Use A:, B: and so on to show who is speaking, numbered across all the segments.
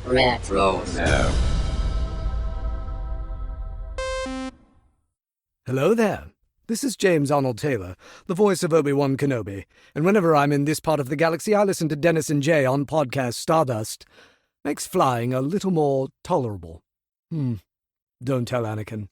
A: Retro.
B: Hello there. This is James Arnold Taylor, the voice of Obi-Wan Kenobi, and whenever I'm in this part of the galaxy, I listen to Dennis and Jay on Podcast Stardust. Makes flying a little more tolerable. Don't tell Anakin.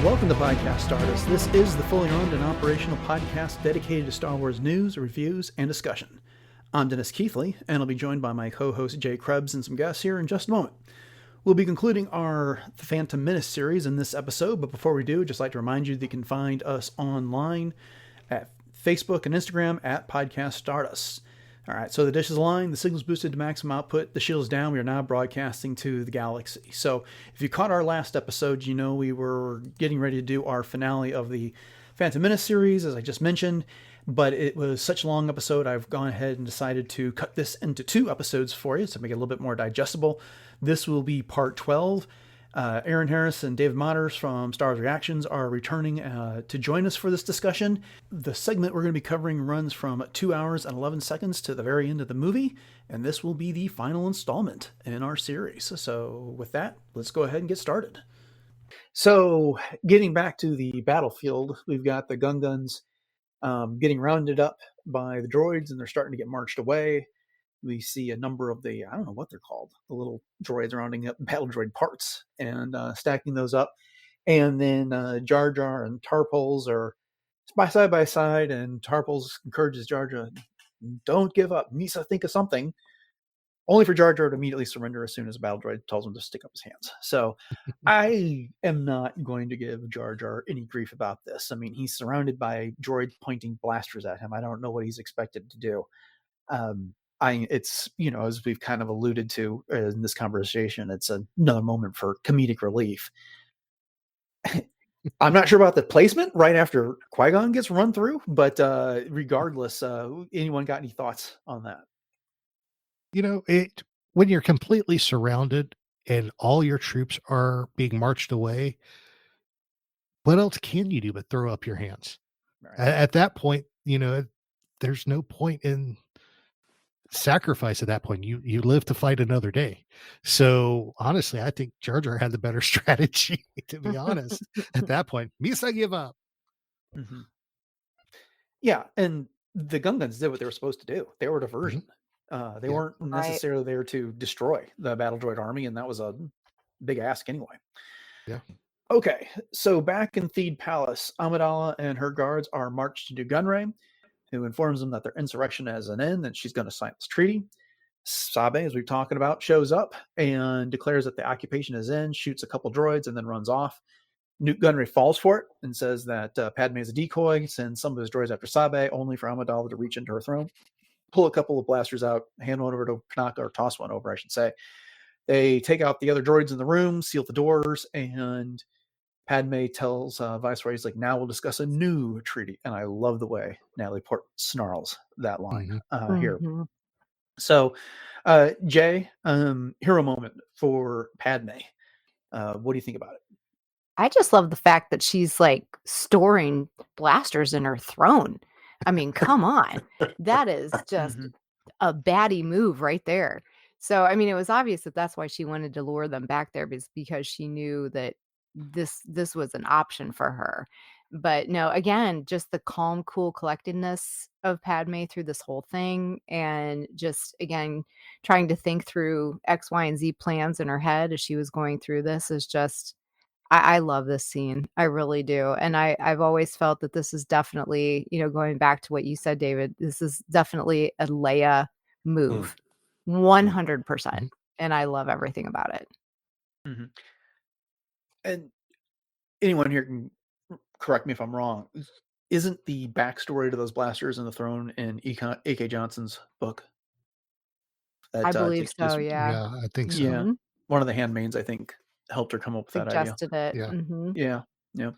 C: Welcome to Podcast Stardust. This is the fully armed and operational podcast dedicated to Star Wars news, reviews, and discussion. I'm Dennis Keithley, and I'll be joined by my co-host Jay Krebs and some guests here in just a moment. We'll be concluding our Phantom Menace series in this episode, but before we do, I'd just like to remind you that you can find us online at Facebook and Instagram at Podcast Stardust. All right, so the dish is aligned, the signal's boosted to maximum output, the shield's down, we are now broadcasting to the galaxy. So if you caught our last episode, you know we were getting ready to do our finale of the Phantom Menace series, as I just mentioned, but it was such a long episode, I've gone ahead and decided to cut this into 2 episodes for you to make it a little bit more digestible. This will be part 12. Aaron Harris and David Motters from Star Wars Reactions are returning to join us for this discussion. The segment we're going to be covering runs from 2 hours and 11 seconds to the very end of the movie, and this will be the final installment in our series. So with that, let's go ahead and get started. So getting back to the battlefield, we've got the Gungans getting rounded up by the droids, and they're starting to get marched away. We see a number of the, I don't know what they're called, the little droids rounding up battle droid parts and stacking those up. And then Jar Jar and Tarpals are side by side, and Tarpals encourages Jar Jar, don't give up. Misa, think of something. Only for Jar Jar to immediately surrender as soon as a battle droid tells him to stick up his hands. So I am not going to give Jar Jar any grief about this. I mean, he's surrounded by droids pointing blasters at him. I don't know what he's expected to do. It's, as we've kind of alluded to in this conversation, it's another moment for comedic relief. I'm not sure about the placement right after Qui-Gon gets run through, but regardless, anyone got any thoughts on that?
D: When you're completely surrounded and all your troops are being marched away, what else can you do but throw up your hands? Right. At that point, there's no point in sacrifice at that point. You live to fight another day. So honestly, I think Jar Jar had the better strategy, to be honest. At that point, Misa, give up.
C: Mm-hmm. Yeah, and the Gungans did what they were supposed to do. They were a diversion. They weren't necessarily there to destroy the battle droid army, and that was a big ask anyway.
D: Yeah.
C: Okay, so back in Theed Palace, Amidala and her guards are marched into Gunray, who informs them that their insurrection has an end and she's going to sign this treaty. Sabe, as we've talked about, shows up and declares that the occupation is in, shoots a couple droids, and then runs off. Newt Gunray falls for it and says that Padme is a decoy, sends some of his droids after Sabe, only for Amidala to reach into her throne, pull a couple of blasters out, hand one over to Panaka, or toss one over, I should say. They take out the other droids in the room, seal the doors, and Padme tells Viceroy, he's like, now we'll discuss a new treaty. And I love the way Natalie Portman snarls that line here. So, Jay, hero moment for Padme. What do you think about it?
E: I just love the fact that she's like storing blasters in her throne. I mean, come on. That is just a baddie move right there. So, I mean, it was obvious that that's why she wanted to lure them back there, because she knew that this was an option for her. But no, again, just the calm, cool collectedness of Padme through this whole thing, and just, again, trying to think through X, Y, and Z plans in her head as she was going through this is just, I love this scene. I really do. And I've always felt that this is definitely, going back to what you said, David, this is definitely a Leia move. 100%. And I love everything about it.
C: Mm-hmm. And anyone here can correct me if I'm wrong. Isn't the backstory to those blasters in the throne in A.K. Johnson's book? that
E: I believe
C: takes
E: so,
C: place.
E: yeah.
D: I think so.
C: Yeah,
E: Mhm.
C: one of the handmaids, I think, helped her come up with that idea.
E: Suggested it.
D: Yeah.
E: Mhm.
C: Yeah, yeah.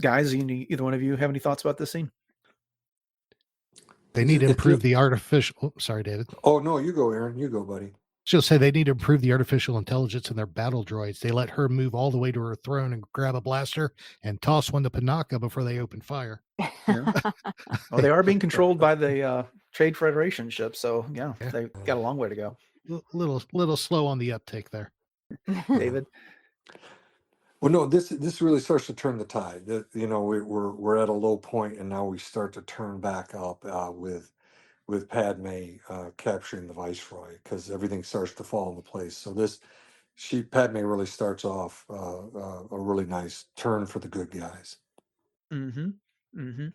C: Guys, either one of you have any thoughts about this scene?
D: They need to
A: It,
D: improve the artificial. Oh, sorry, David.
A: oh no, you go, Aaron. You go, buddy.
D: She'll say they need to improve the artificial intelligence in their battle droids. They let her move all the way to her throne and grab a blaster and toss one to Panaka before they open fire.
C: Yeah. Well, they are being controlled by the Trade Federation ship, so yeah, they got a long way to go.
D: Little slow on the uptake there.
C: David?
A: Well, no, this really starts to turn the tide. We're at a low point, and now we start to turn back up with Padme capturing the Viceroy, because everything starts to fall into place. So Padme really starts off a really nice turn for the good guys.
C: Mm-hmm. Mm-hmm.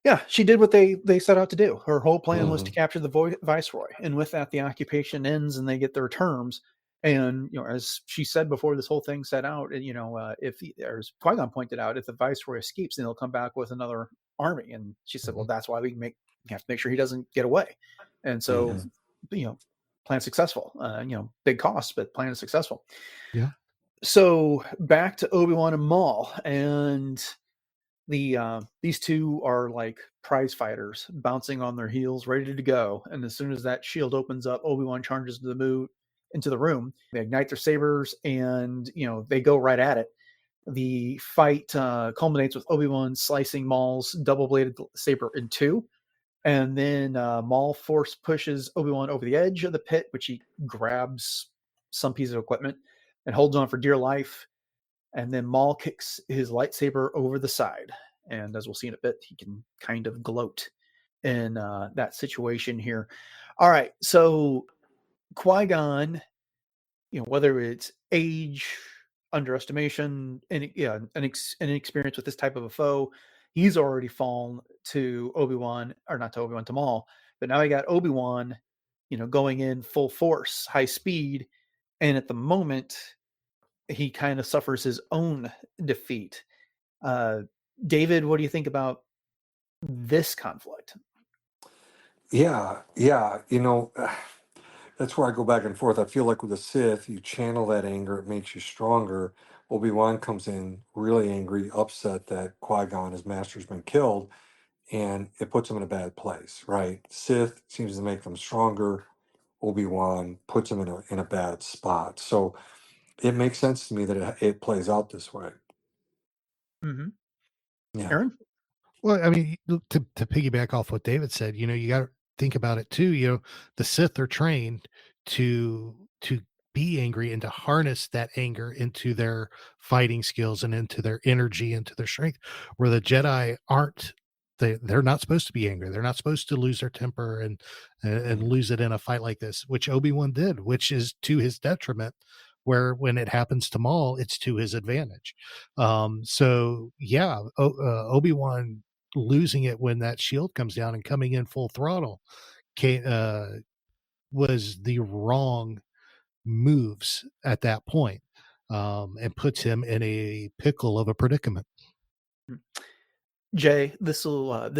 C: Yeah, she did what they set out to do. Her whole plan was to capture the Viceroy, and with that, the occupation ends, and they get their terms. And as she said before, this whole thing set out. And as Qui-Gon pointed out, if the Viceroy escapes, then he'll come back with another army. And she said, "Well, that's why we have to make sure he doesn't get away." And so, plan successful. Big cost, but plan is successful.
D: Yeah.
C: So back to Obi-Wan and Maul, and these two are like prize fighters, bouncing on their heels, ready to go. And as soon as that shield opens up, Obi-Wan charges into the room. They ignite their sabers, and they go right at it. The fight culminates with Obi-Wan slicing Maul's double-bladed saber in two, and then Maul force pushes Obi-Wan over the edge of the pit, which he grabs some piece of equipment and holds on for dear life. And then Maul kicks his lightsaber over the side. And as we'll see in a bit, he can kind of gloat in that situation here. All right. So Qui-Gon, whether it's age, underestimation, and an experience with this type of a foe, he's already fallen to Obi-Wan, or not to Obi-Wan, to Maul. But now he got Obi-Wan, going in full force, high speed. And at the moment, he kind of suffers his own defeat. David, what do you think about this conflict?
A: Yeah. That's where I go back and forth. I feel like with the Sith, you channel that anger, it makes you stronger. Obi-Wan comes in really angry, upset that Qui-Gon, his master's been killed, and it puts him in a bad place, right? Sith seems to make them stronger. Obi-Wan puts him in a bad spot. So it makes sense to me that it plays out this way.
C: Mm-hmm.
A: Yeah.
C: Aaron?
D: Well, I mean, to piggyback off what David said, you got to think about it too. The Sith are trained to be angry and to harness that anger into their fighting skills and into their energy, into their strength, where the Jedi aren't. They're not supposed to be angry. They're not supposed to lose their temper and lose it in a fight like this, which Obi-Wan did, which is to his detriment. Where when it happens to Maul, it's to his advantage. So yeah, Obi-Wan losing it when that shield comes down and coming in full throttle was the wrong moves at that point, and puts him in a pickle of a predicament.
C: Jay, this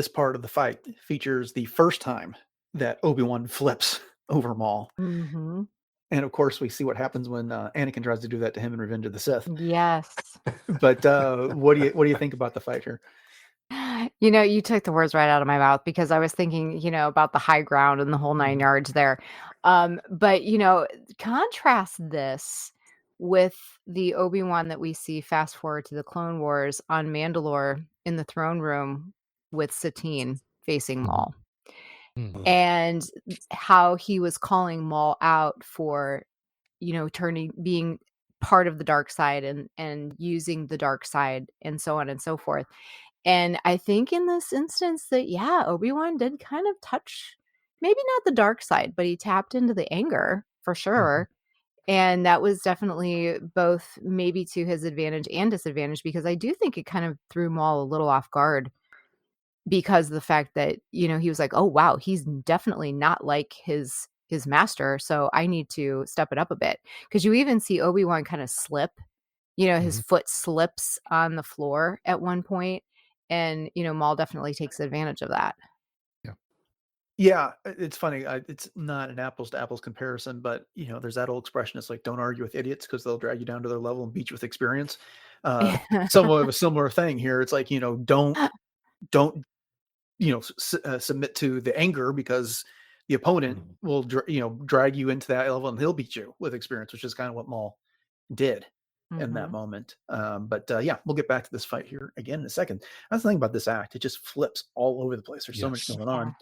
C: part of the fight features the first time that Obi-Wan flips over Maul.
E: Mm-hmm.
C: And of course, we see what happens when Anakin tries to do that to him in Revenge of the Sith.
E: Yes.
C: But what do you think about the fight here?
E: You took the words right out of my mouth, because I was thinking, about the high ground and the whole 9 yards there. But contrast this with the Obi-Wan that we see fast forward to the Clone Wars on Mandalore in the throne room with Satine facing Maul. And how he was calling Maul out for, being part of the dark side and using the dark side and so on and so forth. And I think in this instance that, Obi-Wan did kind of touch, maybe not the dark side, but he tapped into the anger for sure. And that was definitely both maybe to his advantage and disadvantage, because I do think it kind of threw Maul a little off guard, because of the fact that, he was like, oh, wow, he's definitely not like his master. So I need to step it up a bit. Because you even see Obi-Wan kind of slip, his foot slips on the floor at one point. And, Maul definitely takes advantage of that.
D: Yeah.
C: Yeah, it's funny. It's not an apples to apples comparison, but there's that old expression. It's like, don't argue with idiots because they'll drag you down to their level and beat you with experience. Somewhat of a similar thing here. It's like, don't submit to the anger because the opponent will drag you into that level and he'll beat you with experience, which is kind of what Maul did in that moment. But yeah, we'll get back to this fight here again in a second. That's the thing about this act. It just flips all over the place. There's so much going on.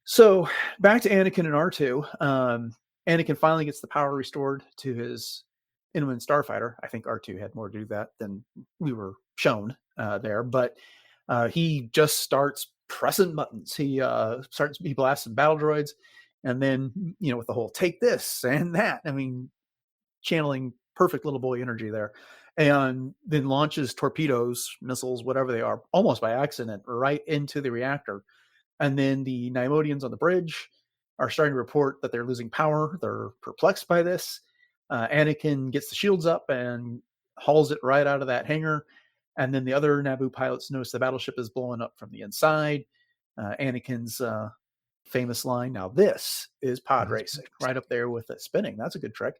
C: So back to Anakin and R2. Anakin finally gets the power restored to his Inhuman starfighter. I think R2 had more to do that than we were shown there, but he just starts pressing buttons. He blasts some battle droids, and then with the whole take this and that. I mean, channeling perfect little boy energy there, and then launches torpedoes, missiles, whatever they are, almost by accident, right into the reactor. And then the Nymodians on the bridge are starting to report that they're losing power. They're perplexed by this. Anakin gets the shields up and hauls it right out of that hangar. And then the other Naboo pilots notice the battleship is blowing up from the inside. Anakin's famous line, "Now this is pod racing," right up there with it spinning. That's a good trick.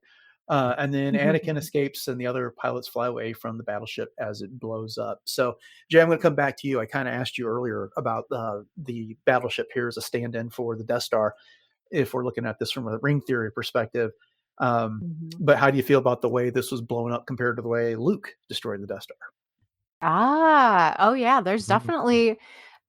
C: And then Anakin escapes and the other pilots fly away from the battleship as it blows up. So, Jay, I'm going to come back to you. I kind of asked you earlier about the battleship here as a stand-in for the Death Star, if we're looking at this from a ring theory perspective. But how do you feel about the way this was blown up compared to the way Luke destroyed the Death Star?
E: Oh yeah, there's definitely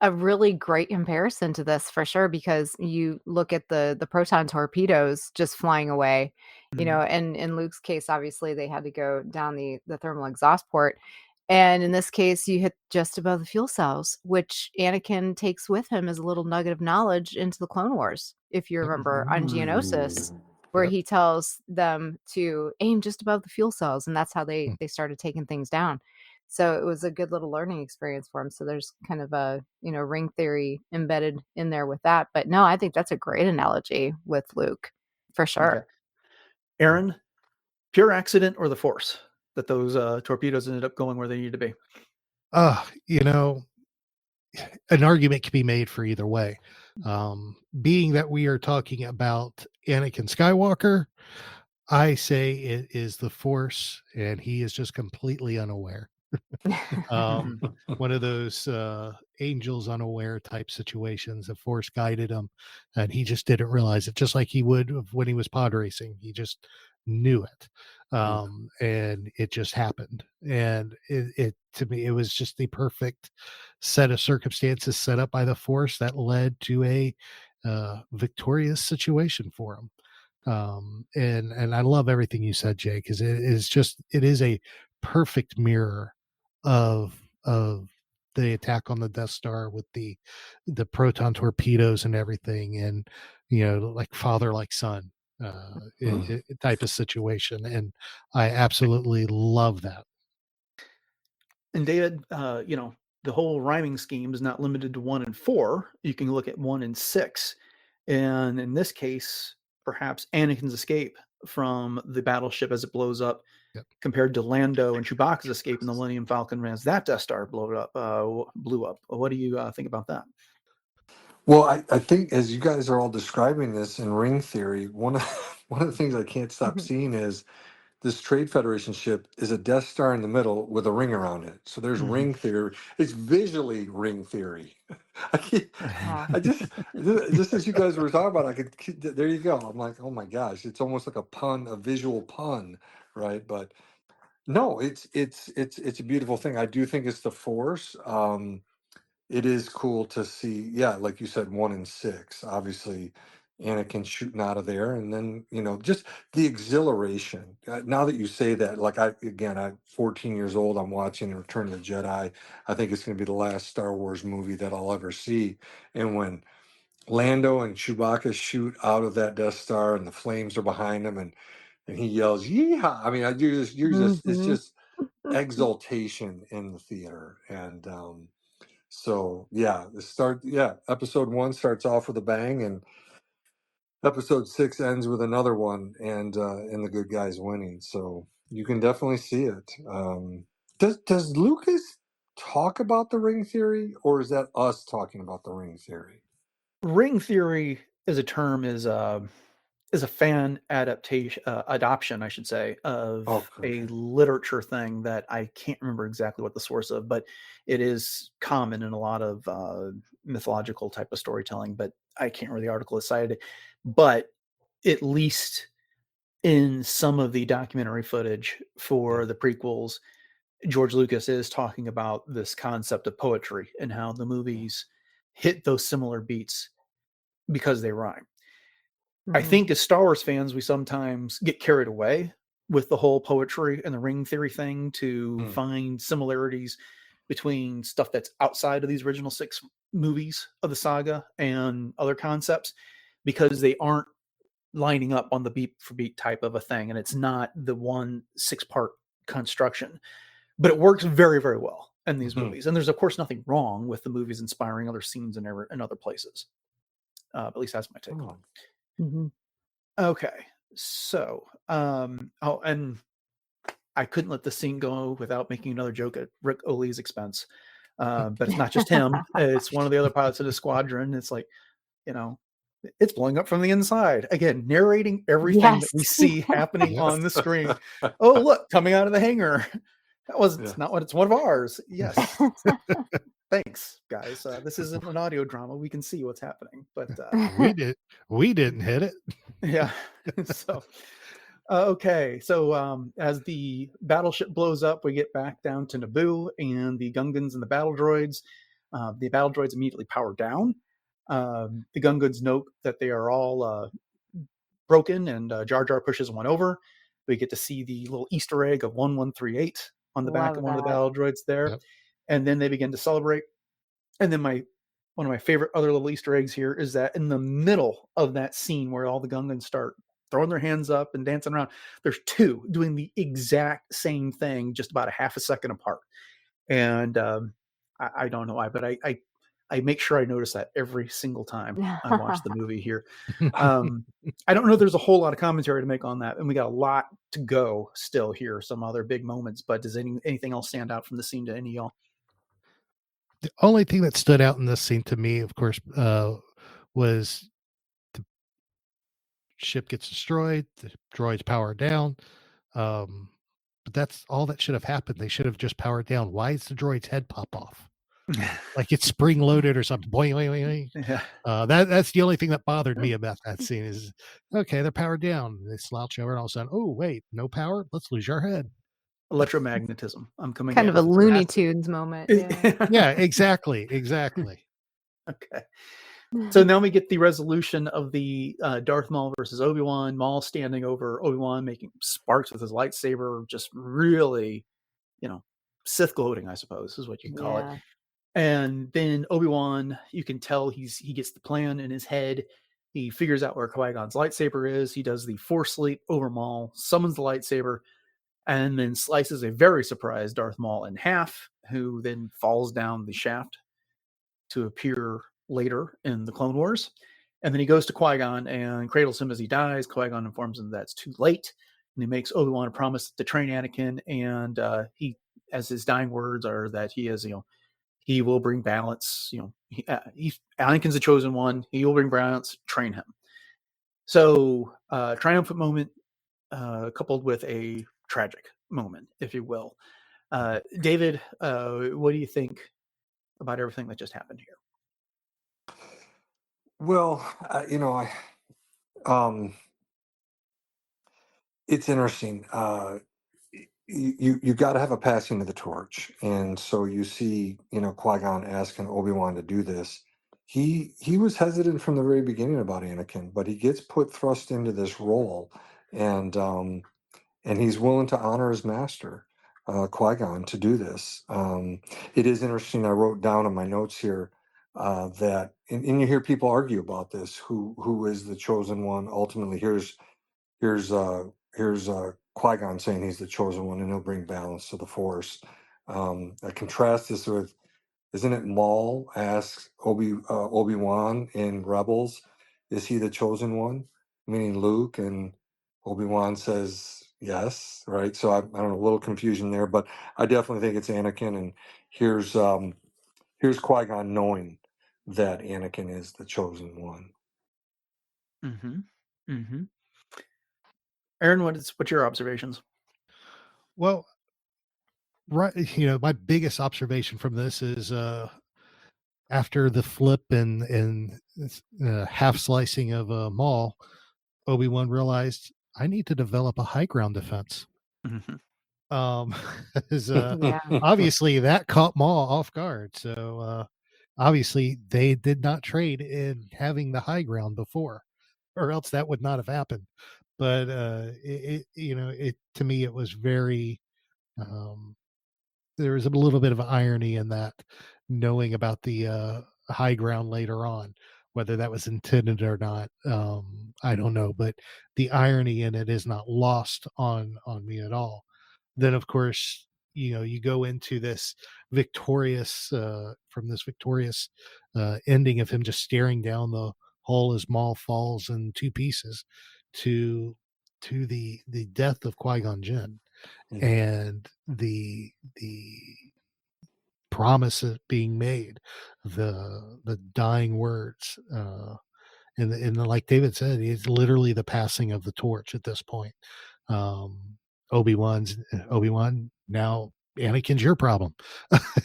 E: a really great comparison to this for sure, because you look at the proton torpedoes just flying away, and in Luke's case, obviously they had to go down the thermal exhaust port. And in this case, you hit just above the fuel cells, which Anakin takes with him as a little nugget of knowledge into the Clone Wars, if you remember, on Geonosis, where he tells them to aim just above the fuel cells, and that's how they started taking things down. So it was a good little learning experience for him. So there's kind of a, ring theory embedded in there with that. But no, I think that's a great analogy with Luke, for sure.
C: Okay. Aaron, pure accident or the Force that those torpedoes ended up going where they needed to be?
D: An argument can be made for either way. Being that we are talking about Anakin Skywalker, I say it is the Force, and he is just completely unaware. One of those angels unaware type situations. The Force guided him, and he just didn't realize it, just like he would when he was pod racing. He just knew it, and it just happened. And it to me, it was just the perfect set of circumstances set up by the Force that led to a victorious situation for him. And I love everything you said, Jay, because it is a perfect mirror of the attack on the Death Star with the proton torpedoes and everything, and like father like son type of situation. And I absolutely love that.
C: And David, the whole rhyming scheme is not limited to 1 and 4. You can look at 1 and 6. And in this case, perhaps Anakin's escape from the battleship as it blows up, compared to Lando and Chewbacca's escape in the Millennium Falcon as that Death Star blew up. What do you think about that?
A: Well, I think as you guys are all describing this in ring theory, one of the things I can't stop seeing is this Trade Federation ship is a Death Star in the middle with a ring around it. So there's ring theory. It's visually ring theory. I just as you guys were talking about, there you go. I'm like, oh my gosh, it's almost like a pun, a visual pun, right? But no, it's a beautiful thing. I do think it's the Force. It is cool to see, yeah, like you said, 1 and 6. Obviously, Anakin shooting out of there, and then just the exhilaration. Now that you say that, like I'm 14 years old. I'm watching Return of the Jedi. I think it's going to be the last Star Wars movie that I'll ever see. And when Lando and Chewbacca shoot out of that Death Star, and the flames are behind them, and he yells, "Yeehaw!" I mean, it's just exultation in the theater, and so yeah, episode 1 starts off with a bang, and episode 6 ends with another one, and the good guys winning. So you can definitely see it. Does Lucas talk about the ring theory, or is that us talking about the ring theory?
C: ring theory as a term is a fan adoption, I should say, of a literature thing that I can't remember exactly what the source of, but it is common in a lot of mythological type of storytelling, but I can't remember the article that cited it. But at least in some of the documentary footage for the prequels, George Lucas is talking about this concept of poetry and how the movies hit those similar beats because they rhyme. I think as Star Wars fans, we sometimes get carried away with the whole poetry and the ring theory thing to find similarities between stuff that's outside of these original 6 movies of the saga and other concepts, because they aren't lining up on the beat for beat type of a thing. And it's not the one 6-part construction, but it works very, very well in these movies. And there's of course nothing wrong with the movies inspiring other scenes in other places. At least that's my take. Okay, so and I couldn't let the scene go without making another joke at Rick Ole's expense. But it's not just him; it's one of the other pilots of the squadron. It's like, it's blowing up from the inside. Again, narrating everything that we see happening on the screen. Oh, look, coming out of the hangar. That was not what it's one of ours. Yes. Thanks, guys. This isn't an audio drama. We can see what's happening, but
D: we didn't hit it.
C: Yeah. So, okay. So, as the battleship blows up, we get back down to Naboo and the Gungans and the battle droids. The battle droids immediately power down. The Gungans note that they are all broken, and Jar Jar pushes one over. We get to see the little Easter egg of 1138 on the back of one of the battle droids there. Yep. And then they begin to celebrate. And then one of my favorite other little Easter eggs here is that in the middle of that scene where all the Gungans start throwing their hands up and dancing around, there's 2 doing the exact same thing, just about a half a second apart. And I don't know why, but I make sure I notice that every single time I watch the movie here. I don't know if there's a whole lot of commentary to make on that, and we got a lot to go still here, some other big moments, but does anything else stand out from the scene to any of y'all?
D: The only thing that stood out in this scene to me, of course, was the ship gets destroyed, the droids power down. But that's all that should have happened. They should have just powered down. Why is the droid's head pop off? Like it's spring loaded or something. Boing, boing, boing. Yeah. That's the only thing that bothered me about that scene is, okay, they're powered down. They slouch over and all of a sudden, oh, wait, no power? Let's lose your head.
C: Electromagnetism. I'm coming
E: kind of a Looney Tunes moment.
C: Yeah.
D: Yeah, exactly.
C: Okay. So now we get the resolution of the Darth Maul versus Obi-Wan. Maul standing over Obi-Wan, making sparks with his lightsaber, just really, Sith gloating, I suppose, is what you can call it. And then Obi-Wan, you can tell he gets the plan in his head. He figures out where Qui-Gon's lightsaber is. He does the Force leap over Maul, summons the lightsaber, and then slices a very surprised Darth Maul in half, who then falls down the shaft to appear later in the Clone Wars. And then he goes to Qui-Gon and cradles him as he dies. Qui-Gon informs him that's too late. And he makes Obi-Wan a promise to train Anakin. And he, as his dying words are that he is, he will bring balance. Anakin's the chosen one. He will bring balance, train him. So triumphant moment coupled with a tragic moment, if you will. David, what do you think about everything that just happened here?
A: Well, it's interesting. You got to have a passing of the torch, and so you see, Qui-Gon asking Obi-Wan to do this. He was hesitant from the very beginning about Anakin, but he gets thrust into this role, and he's willing to honor his master, Qui-Gon, to do this. It is interesting. I wrote down in my notes here that, and you hear people argue about this: who is the chosen one? Ultimately, here's Qui-Gon saying he's the chosen one and he'll bring balance to the Force. I contrast this with, isn't it Maul asks Obi-Wan in Rebels, is he the chosen one? Meaning Luke, and Obi-Wan says yes, right? So I don't know, a little confusion there, but I definitely think it's Anakin, and here's Qui-Gon knowing that Anakin is the chosen one.
C: Aaron, what's your observations?
D: Well, right, my biggest observation from this is after the flip and half slicing of Maul, Obi-Wan realized I need to develop a high ground defense. Is,
E: Yeah.
D: obviously that caught Maul off guard. So obviously they did not trade in having the high ground before, or else that would not have happened. But it to me, it was very there was a little bit of irony in that, knowing about the high ground later on. Whether that was intended or not, I don't know. But the irony in it is not lost on me at all. Then, of course, you go into this victorious ending of him just staring down the hole as Maul falls in two pieces, to the death of Qui-Gon Jinn, and the promises being made, the dying words, and like David said, it's literally the passing of the torch at this point. Obi-Wan, now Anakin's your problem,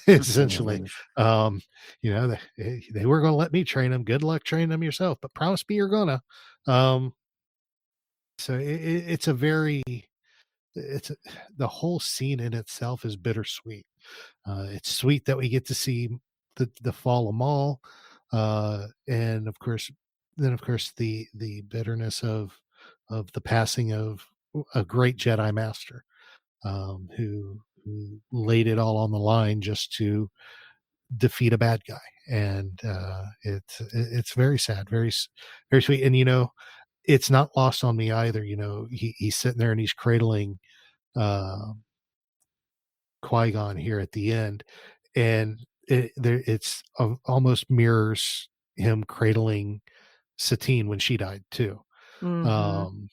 D: essentially. They were going to let me train him. Good luck training him yourself, but promise me you're gonna. So it's the whole scene in itself is bittersweet. It's sweet that we get to see the fall of Maul, and of course the bitterness of the passing of a great Jedi Master, who laid it all on the line just to defeat a bad guy. And it's very sad, very very sweet. And it's not lost on me either. He's sitting there and he's cradling Qui-Gon here at the end, and it's almost mirrors him cradling Satine when she died too. And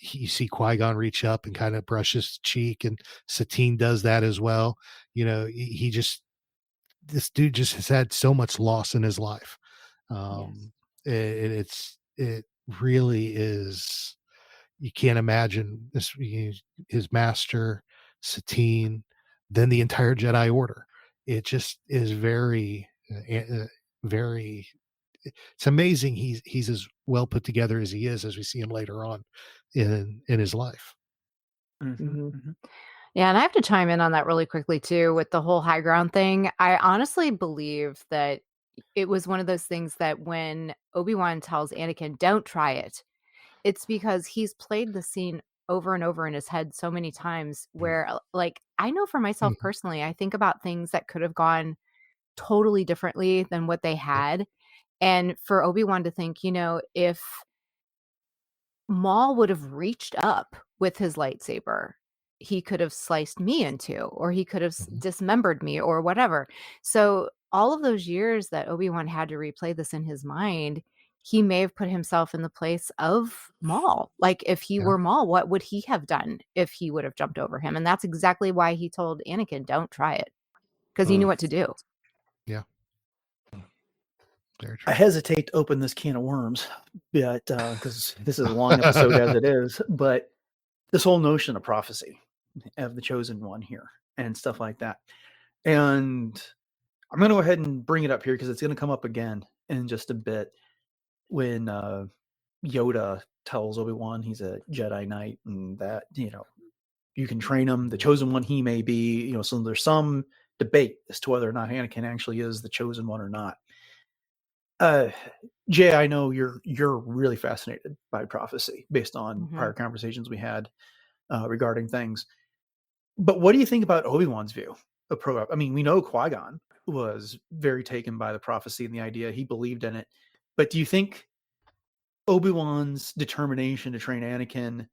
D: you see Qui-Gon reach up and kind of brush his cheek, and Satine does that as well. This dude just has had so much loss in his life. It really is. You can't imagine this. His master, Satine, then the entire Jedi Order. It just is very, very. It's amazing he's as well put together as he is, as we see him later on in his life.
E: Yeah, and I have to chime in on that really quickly too with the whole high ground thing. I honestly believe that it was one of those things that when Obi-Wan tells Anakin, "Don't try it," it's because he's played the scene over and over in his head so many times where, like, I know for myself personally, I think about things that could have gone totally differently than what they had. And for Obi-Wan to think, if Maul would have reached up with his lightsaber, he could have sliced me in two, or he could have dismembered me, or whatever. So all of those years that Obi-Wan had to replay this in his mind, he may have put himself in the place of Maul. Like, if he were Maul, what would he have done if he would have jumped over him? And that's exactly why he told Anakin, "Don't try it," because he knew what to do.
D: Yeah.
C: I hesitate to open this can of worms, but because this is a long episode as it is, but this whole notion of prophecy of the chosen one here and stuff like that. And I'm going to go ahead and bring it up here because it's going to come up again in just a bit when Yoda tells Obi-Wan he's a Jedi Knight and that, you can train him, the chosen one he may be, so there's some debate as to whether or not Anakin actually is the chosen one or not. Jay, I know you're really fascinated by prophecy based on prior conversations we had regarding things. But what do you think about Obi-Wan's view of I mean, we know Qui-Gon was very taken by the prophecy and the idea. He believed in it. But do you think Obi-Wan's determination to train Anakin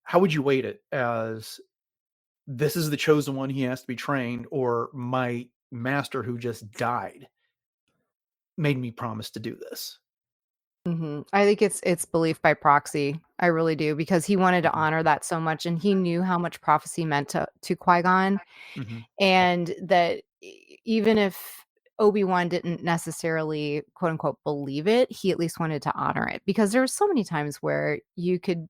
C: how would you weight it as this is the chosen one, he has to be trained, or my master who just died made me promise to do this?
E: I think it's belief by proxy. I really do, because he wanted to honor that so much, and he knew how much prophecy meant to Qui-Gon, and that even if Obi-Wan didn't necessarily, quote unquote, believe it, he at least wanted to honor it, because there were so many times where you could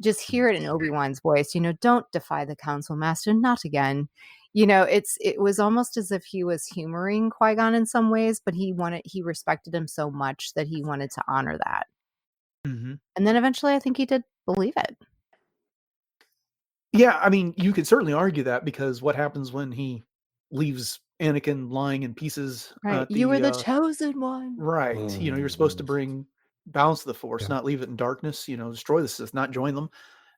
E: just hear it in Obi-Wan's voice, don't defy the council, master, not again. It was almost as if he was humoring Qui-Gon in some ways, but he respected him so much that he wanted to honor that.
C: Mhm.
E: And then eventually I think he did believe it.
C: Yeah, I mean, you could certainly argue that, because what happens when he leaves Anakin lying in pieces
E: Right.
C: at
E: You were the
C: the
E: chosen one.
C: right. You're supposed to bring balance to the Force,
D: Yeah.
C: not leave it in darkness, destroy the Sith, not join them,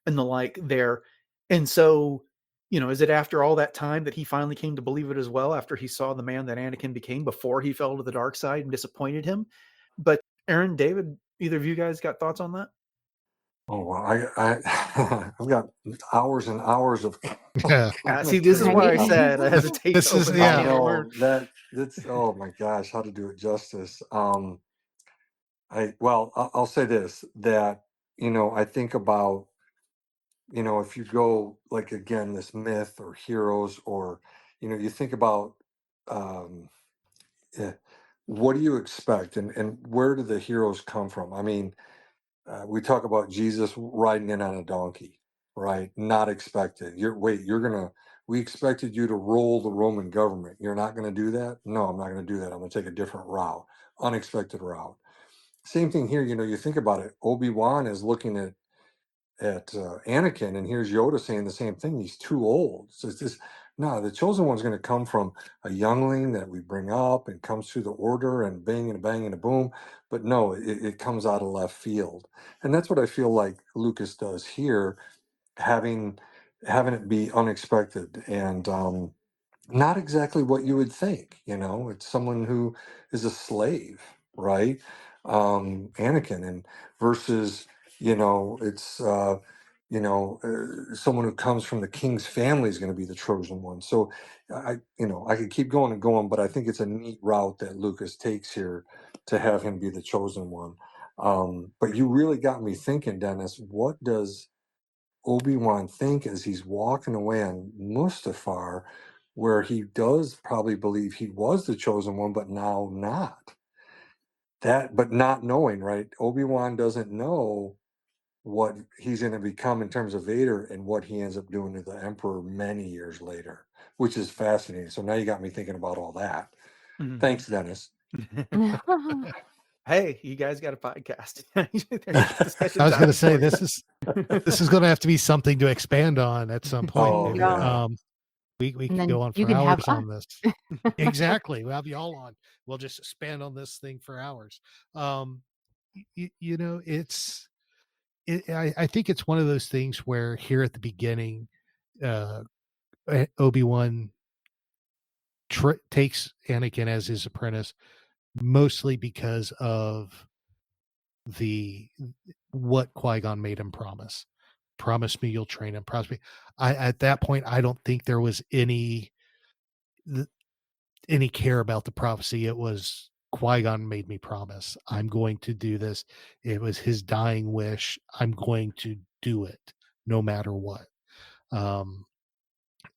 C: and the like there. And so, is it after all that time that he finally came to believe it as well, after he saw the man that Anakin became before he fell to the dark side and disappointed him? But Aaron, David, either of you guys got thoughts on that?
A: Oh, well, I've got hours and hours of
D: Yeah.
C: See, this is why I
E: Right.
C: said I hesitate
D: This
C: to
D: is-
C: open
D: yeah.
C: this
A: I
C: can of
A: know
C: worms.
A: that's oh my gosh, how to do it justice. I'll say this, that I think about, if you go like again this myth or heroes, or you think about um eh, what do you expect, and where do the heroes come from? I mean, we talk about Jesus riding in on a donkey, right? Not expected. We expected you to roll the Roman government. You're not going to do that? No, I'm not going to do that. I'm going to take a different route, unexpected route. Same thing here. You think about it. Obi-Wan is looking at Anakin, and here's Yoda saying the same thing. He's too old. So it's this. No, the chosen one's going to come from a youngling that we bring up and comes through the order and bang and a bang and a boom. But no, it comes out of left field, and that's what I feel like Lucas does here, having having it be unexpected and not exactly what you would think. It's someone who is a slave, right? Anakin, and versus, it's someone who comes from the king's family is going to be the chosen one. So I could keep going and going, but I think it's a neat route that Lucas takes here to have him be the chosen one. But you really got me thinking, Dennis. What does Obi-Wan think as he's walking away on Mustafar, where he does probably believe he was the chosen one, but now not? But not knowing, right? Obi-Wan doesn't know what he's going to become in terms of Vader and what he ends up doing to the Emperor many years later, which is fascinating. So now you got me thinking about all that.
C: Mhm.
A: Thanks, Dennis.
C: Hey, you guys got a podcast. Discussion
D: I was going to
C: time
D: say
C: for you.
D: this is going to have to be something to expand on at some point.
A: Oh,
D: David.
A: yeah.
D: We
E: And
D: could
E: then
D: go on
E: you
D: for
E: can have
D: hours on this. Exactly. We'll have you all on. We'll just expand on this thing for hours. I think it's one of those things where here at the beginning, Obi-Wan takes Anakin as his apprentice, mostly because of what Qui-Gon made him promise. Promise me you'll train him. Promise me. At that point, I don't think there was any care about the prophecy. It was Qui-Gon made me promise I'm going to do this. It was his dying wish. I'm going to do it no matter what. And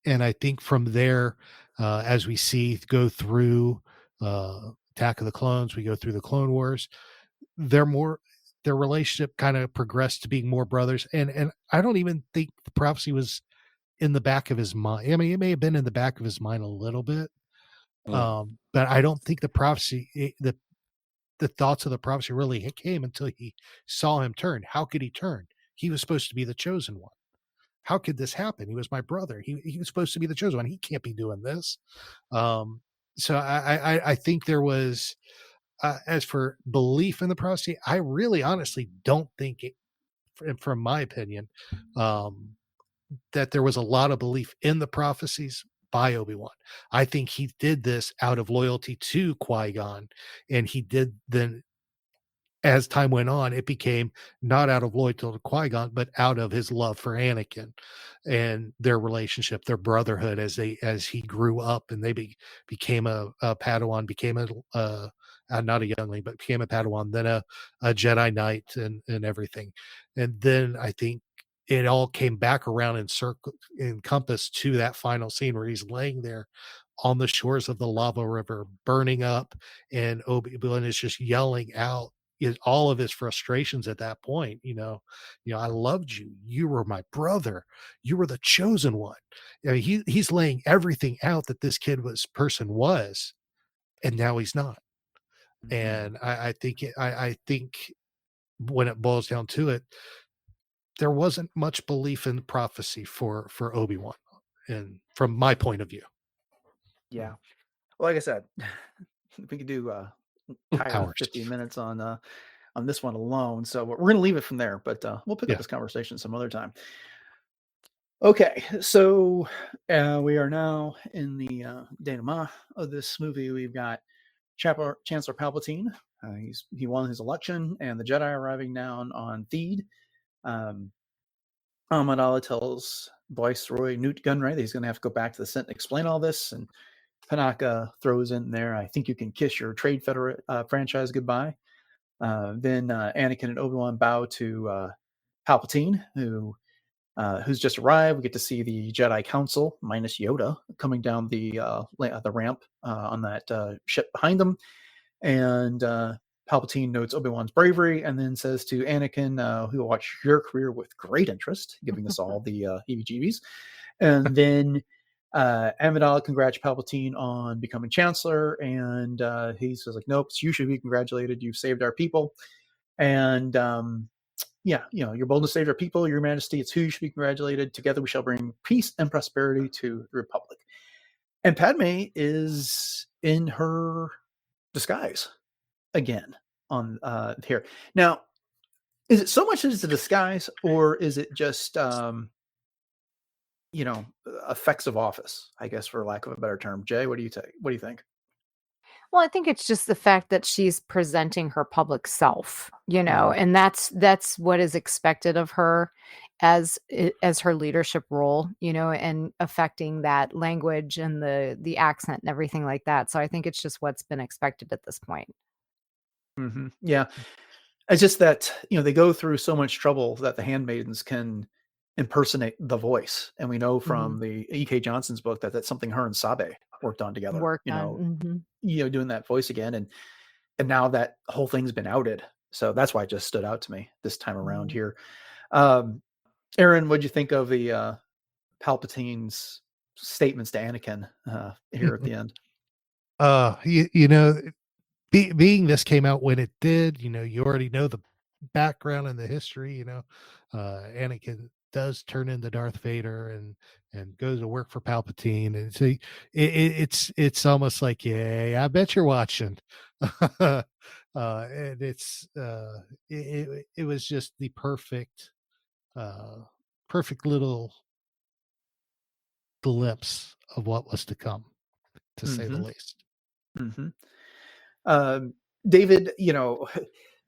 D: I think from there, as we go through Attack of the Clones, we go through the Clone Wars, their relationship kind of progressed to being more brothers. And I don't even think the prophecy was in the back of his mind. I mean, it may have been in the back of his mind a little bit. But I don't think the prophecy, the thoughts of the prophecy really came until he saw him turn. How could he turn? He was supposed to be the chosen one. How could this happen? He was my brother. He was supposed to be the chosen one. He can't be doing this. So I think there was, as for belief in the prophecy, I really honestly don't think it, from my opinion, that there was a lot of belief in the prophecies by Obi-Wan. I think he did this out of loyalty to Qui-Gon, and he did then, as time went on, it became not out of loyalty to Qui-Gon, but out of his love for Anakin and their relationship, their brotherhood, as he grew up and they became a Padawan, became not a youngling, but became a Padawan, then a Jedi Knight and everything. And then I think it all came back around in circle, in compass to that final scene where he's laying there on the shores of the lava river burning up, and Obi-Wan is just yelling out all of his frustrations at that point. I loved you. You were my brother. You were the chosen one. I mean, he's laying everything out that this person was, and now he's not. And I think when it boils down to it, there wasn't much belief in prophecy for Obi-Wan, and from my point of view.
C: Yeah. Well, like I said, we could do entire 15 minutes on this one alone. So we're going to leave it from there, but we'll pick up this conversation some other time. Okay, so we are now in the denouement of this movie. We've got Chancellor Palpatine. He won his election, and the Jedi arriving down on Theed. Amidala tells Viceroy Newt Gunray that he's going to have to go back to the Senate and explain all this, and Panaka throws in there, I think you can kiss your Trade Federation franchise goodbye. Then Anakin and Obi-Wan bow to Palpatine, who's just arrived. We get to see the Jedi Council minus Yoda coming down the ramp on that ship behind them, and Palpatine notes Obi-Wan's bravery and then says to Anakin, "We will watch your career with great interest," giving us all the heebie-jeebies. And then Amidala congrats Palpatine on becoming Chancellor, and he says, like, "Nope, you should be congratulated. You've saved our people." And your boldness saved our people, your majesty. It's who you should be congratulated. Together we shall bring peace and prosperity to the Republic. And Padme is in her disguise again on here. Now, is it so much as a disguise, or is it just effects of office, I guess, for lack of a better term? Jay, what do you think?
E: Well, I think it's just the fact that she's presenting her public self, and that's what is expected of her as her leadership role, and affecting that language and the accent and everything like that. So I think it's just what's been expected at this point.
C: Mm-hmm. Yeah. It's just that, they go through so much trouble that the handmaidens can impersonate the voice. And we know from the E.K. Johnson's book that that's something her and Sabe worked on together, doing that voice again. And now that whole thing's been outed. So that's why it just stood out to me this time around here. Aaron, what'd you think of the Palpatine's statements to Anakin here at the end?
D: Being this came out when it did, you already know the background and the history. Anakin does turn into Darth Vader and goes to work for Palpatine, and so it's almost like, yeah, I bet you're watching. And it was just the perfect little glimpse of what was to come, to say the least.
C: David,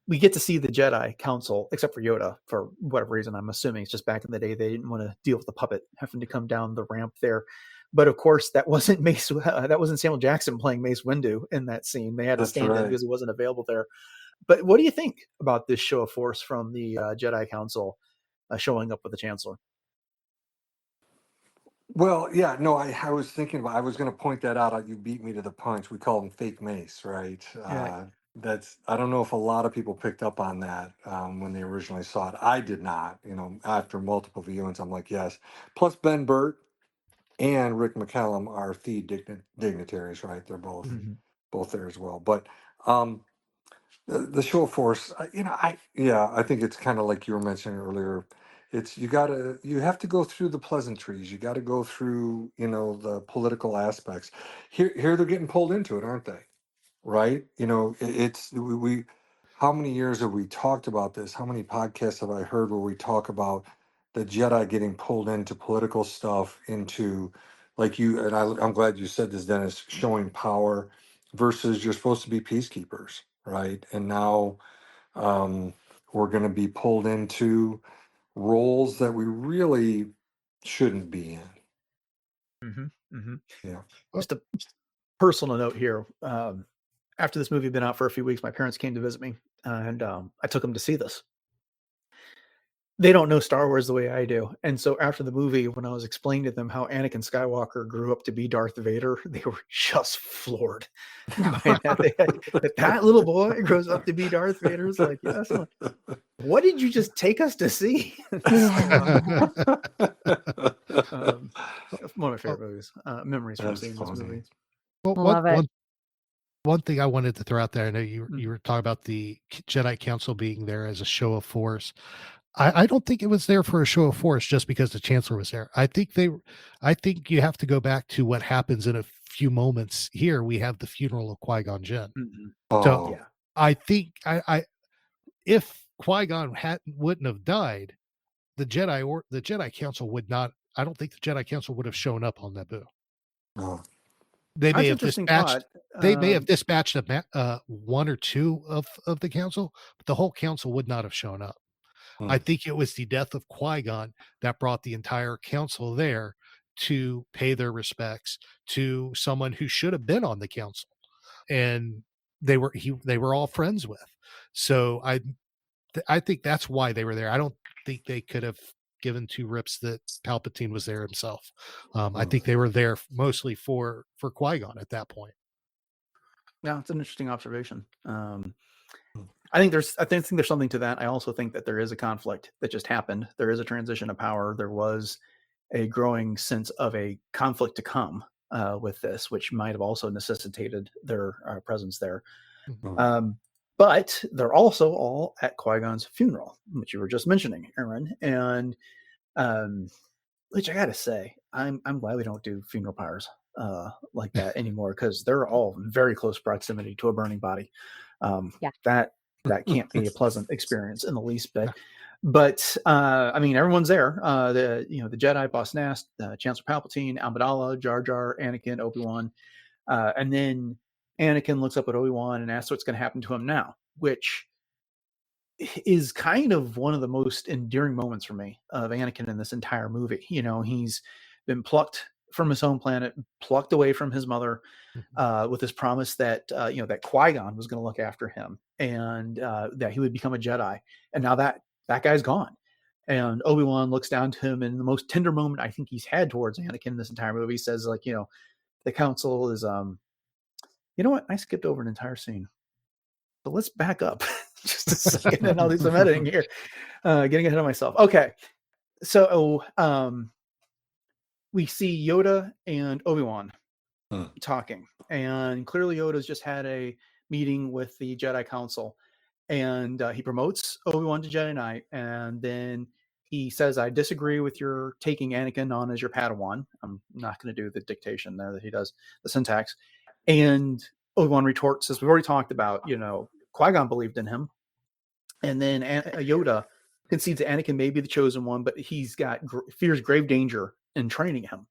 C: we get to see the Jedi Council, except for Yoda, for whatever reason. I'm assuming it's just back in the day they didn't want to deal with the puppet having to come down the ramp there. But of course, that wasn't Samuel Jackson playing Mace Windu in that scene. They had to stand in because he wasn't available there. But what do you think about this show of force from the Jedi Council showing up with the Chancellor?
A: Well, yeah, no, I was thinking about, I was going to point that out. You beat me to the punch. We call them fake Mace, right?
C: Yeah.
A: I don't know if a lot of people picked up on that when they originally saw it. I did not, after multiple viewings, I'm like, yes. Plus Ben Burt and Rick McCallum are Theed dignitaries, right? They're both there as well. But the show of force, I think it's kind of like you were mentioning earlier. It's you have to go through the pleasantries. You got to go through, the political aspects. Here they're getting pulled into it, aren't they? Right? We how many years have we talked about this? How many podcasts have I heard where we talk about the Jedi getting pulled into political stuff, into like you, and I'm glad you said this, Dennis, showing power versus you're supposed to be peacekeepers, right? And now we're going to be pulled into roles that we really shouldn't be in. Yeah.
C: Just a personal note here. After this movie had been out for a few weeks, my parents came to visit me, and I took them to see this. they don't know Star Wars the way I do. And so after the movie, when I was explaining to them how Anakin Skywalker grew up to be Darth Vader, they were just floored by that. That little boy grows up to be Darth Vader. It's like, yes. What did you just take us to see? One of my favorite movies, memories from seeing this movie.
D: Well,
E: Love it.
D: one thing I wanted to throw out there, I know you were talking about the Jedi Council being there as a show of force. I don't think it was there for a show of force just because the Chancellor was there. I think you have to go back to what happens in a few moments. Here we have the funeral of Qui-Gon Jinn. So
C: Yeah.
D: I think if Qui-Gon wouldn't have died, the Jedi Council would not. I don't think the Jedi Council would have shown up on Naboo.
A: Oh.
D: They may have
C: Interesting
D: dispatched.
C: thought.
D: They may have dispatched one or two of the council, but the whole council would not have shown up. I think it was the death of Qui-Gon that brought the entire council there to pay their respects to someone who should have been on the council, and they were all friends with. So I think that's why they were there. I don't think they could have given two rips that Palpatine was there himself. I think they were there mostly for Qui-Gon at that point.
C: Yeah, it's an interesting observation. I think there's something to that. I also think that there is a conflict that just happened. There is a transition of power. There was a growing sense of a conflict to come with this, which might have also necessitated their presence there. But they're also all at Qui-Gon's funeral, which you were just mentioning, Aaron. And which I gotta say, I'm glad we don't do funeral pyres like that anymore, because they're all in very close proximity to a burning body. That can't be a pleasant experience in the least bit. But I mean, everyone's there. The Jedi, Boss Nass, Chancellor Palpatine, Amidala, Jar Jar, Anakin, Obi-Wan, and then Anakin looks up at Obi-Wan and asks what's going to happen to him now, which is kind of one of the most endearing moments for me of Anakin in this entire movie. He's been plucked from his home planet, plucked away from his mother, with this promise that that Qui-Gon was going to look after him and that he would become a Jedi. And now that guy's gone. And Obi-Wan looks down to him in the most tender moment I think he's had towards Anakin in this entire movie. He says, like, the council is, you know what? I skipped over an entire scene. But let's back up just a second, and I'll do some editing here. Getting ahead of myself. Okay. So we see Yoda and Obi-Wan talking, and clearly Yoda's just had a meeting with the Jedi Council, and he promotes Obi-Wan to Jedi Knight, and then he says, I disagree with your taking Anakin on as your Padawan. I'm not going to do the dictation there that he does, the syntax. And Obi-Wan retorts, as we've already talked about, Qui-Gon believed in him. And then Yoda concedes that Anakin may be the chosen one, but he's got fears grave danger in training him.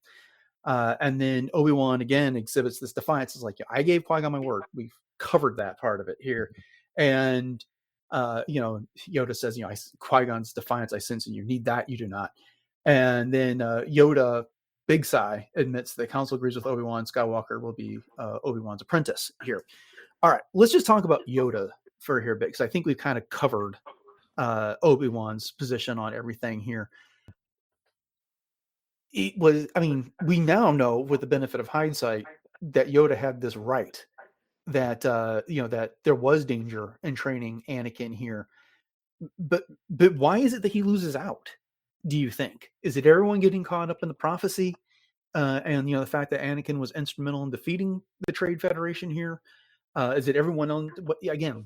C: And then Obi-Wan again exhibits this defiance. It's like, I gave Qui-Gon my word. We've covered that part of it here. And, Yoda says, Qui-Gon's defiance I sense in you. Need that, you do not. And then Yoda, big sigh, admits the council agrees with Obi-Wan. Skywalker will be Obi-Wan's apprentice here. All right, let's just talk about Yoda for here a bit, because I think we've kind of covered Obi-Wan's position on everything here. We now know, with the benefit of hindsight, that Yoda had this right, that that there was danger in training Anakin here. But why is it that he loses out? Do you think? Is it everyone getting caught up in the prophecy, and the fact that Anakin was instrumental in defeating the Trade Federation here? Is it everyone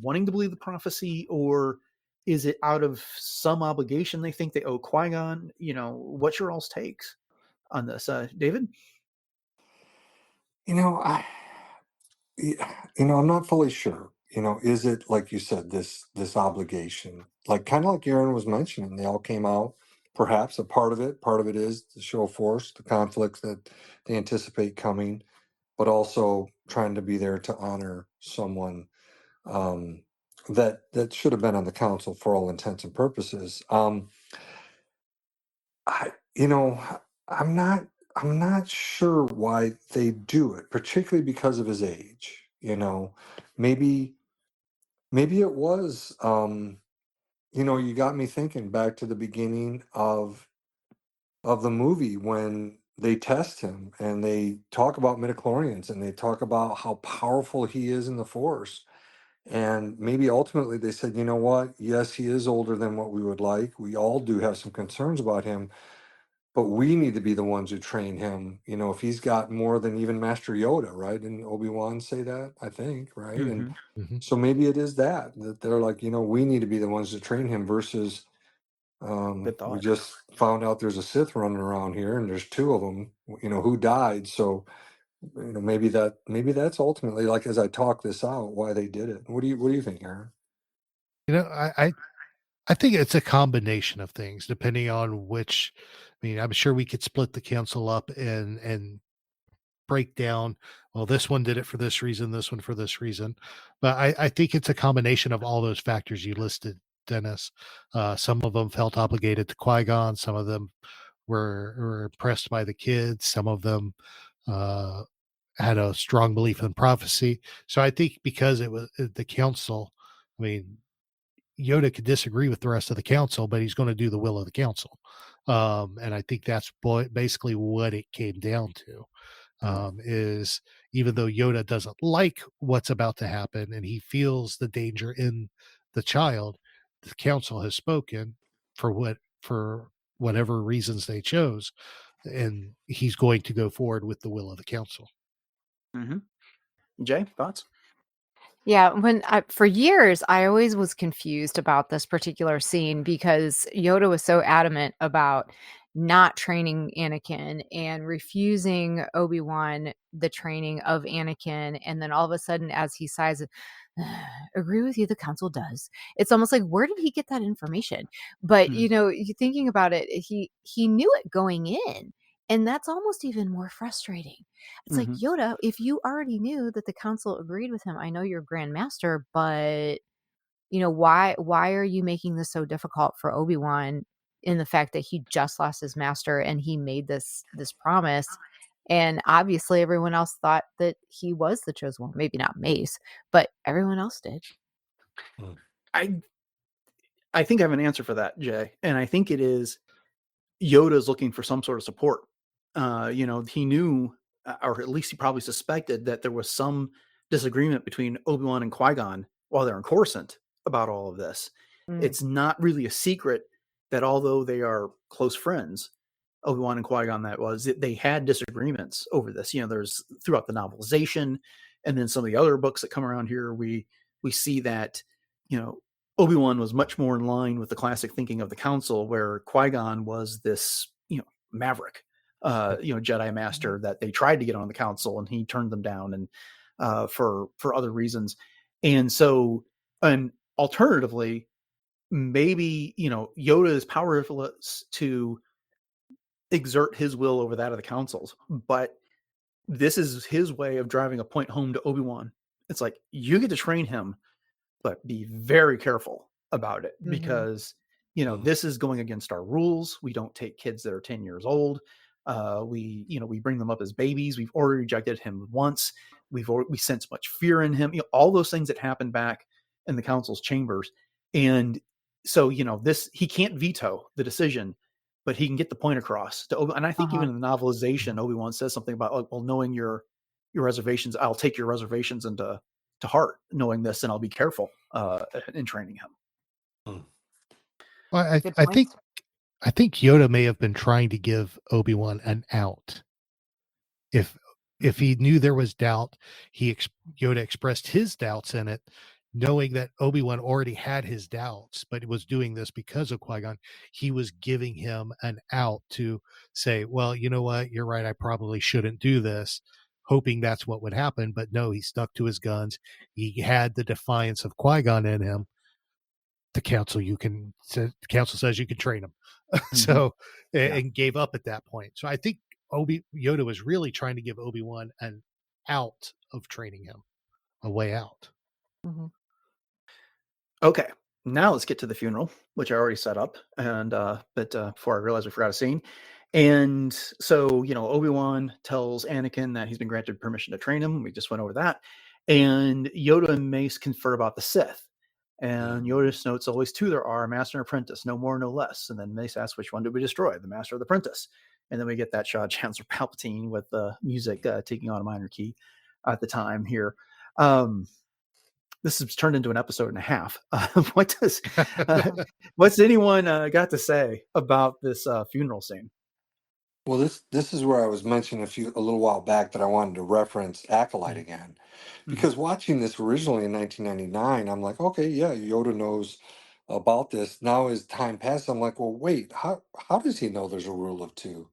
C: wanting to believe the prophecy, or is it out of some obligation they think they owe Qui-Gon? What's your all's takes on this, David?
A: I'm not fully sure. Is it, like you said, this obligation, like kind of like Aaron was mentioning, they all came out. Perhaps a part of it is the show of force, the conflicts that they anticipate coming, but also trying to be there to honor someone that should have been on the council for all intents and purposes. I'm not sure why they do it, particularly because of his age. Maybe it was you got me thinking back to the beginning of the movie when they test him and they talk about midichlorians and they talk about how powerful he is in the Force. And maybe ultimately they said, you know what? Yes, he is older than what we would like. We all do have some concerns about him, but we need to be the ones who train him. If he's got more than even Master Yoda, right? And Obi-Wan say that, I think, right? And
D: Mhm.
A: so maybe it is that they're like, we need to be the ones to train him versus
C: Good
A: we
C: thought.
A: just found out there's a Sith running around here and there's two of them, who died. So, maybe that's ultimately, like, as I talk this out, why they did it. What do you think, Aaron?
D: I think it's a combination of things, depending on which. I mean, I'm sure we could split the council up and break down. Well, this one did it for this reason, this one for this reason. But I think it's a combination of all those factors you listed, Dennis. Some of them felt obligated to Qui-Gon. Some of them were impressed by the kids. Some of them uh, had a strong belief in prophecy. So I think because it was the council. I mean, Yoda could disagree with the rest of the council, but he's going to do the will of the council. And I think that's basically what it came down to. Is even though Yoda doesn't like what's about to happen and he feels the danger in the child, the council has spoken for whatever reasons they chose, and he's going to go forward with the will of the council.
C: Mm-hmm. Jay, thoughts?
E: Yeah, for years, I always was confused about this particular scene because Yoda was so adamant about not training Anakin and refusing Obi-Wan the training of Anakin. And then all of a sudden, as he sighs, agree with you, the council does. It's almost like, where did he get that information? But, thinking about it, he knew it going in. And that's almost even more frustrating. It's like,
C: Mm-hmm.
E: Yoda, if you already knew that the council agreed with him, I know you're Grand Master, but why are you making this so difficult for Obi-Wan in the fact that he just lost his master and he made this promise? And obviously everyone else thought that he was the chosen one. Maybe not Mace, but everyone else did.
C: I think I have an answer for that, Jay. And I think it is Yoda's looking for some sort of support. He knew, or at least he probably suspected, that there was some disagreement between Obi-Wan and Qui-Gon while they're in Coruscant about all of this. It's not really a secret that although they are close friends, Obi-Wan and Qui-Gon, they had disagreements over this. There's throughout the novelization, and then some of the other books that come around here, we see that, Obi-Wan was much more in line with the classic thinking of the council, where Qui-Gon was this, maverick, Jedi master that they tried to get on the council and he turned them down, and for other reasons. And so, and alternatively, maybe, Yoda is powerless to exert his will over that of the council's, but this is his way of driving a point home to Obi-Wan. It's like, you get to train him, but be very careful about it, because this is going against our rules. We don't take kids that are 10 years old. We bring them up as babies. We've already rejected him once. We sense much fear in him. All those things that happen back in the council's chambers. And so, he can't veto the decision, but he can get the point across to and I think even in the novelization, Obi-Wan says something about, well, knowing your reservations, I'll take your reservations into heart, knowing this, and I'll be careful in training him.
D: Well, I think Yoda may have been trying to give Obi-Wan an out. If he knew there was doubt, Yoda expressed his doubts in it, knowing that Obi-Wan already had his doubts, but he was doing this because of Qui-Gon. He was giving him an out to say, well, you know what? You're right. I probably shouldn't do this, hoping that's what would happen. But no, he stuck to his guns. He had the defiance of Qui-Gon in him. The council says you can train him. So, and gave up at that point. So I think Yoda was really trying to give Obi-Wan an out of training him, a way out.
C: Okay, now let's get to the funeral, which I already set up, and but before I realized I forgot a scene. And so, Obi-Wan tells Anakin that he's been granted permission to train him. We just went over that. And Yoda and Mace confer about the Sith. And Yoda notes always two there are, master and apprentice, no more, no less. And then Mace asks, which one did we destroy, the master or the apprentice? And then we get that shot of Chancellor Palpatine with the music taking on a minor key at the time here. This has turned into an episode and a half. What's anyone got to say about this funeral scene?
A: Well, this is where I was mentioning a little while back that I wanted to reference Acolyte again, because watching this originally in 1999, I'm like, okay, yeah, Yoda knows about this. Now as time passes, I'm like, well, wait, how does he know there's a rule of two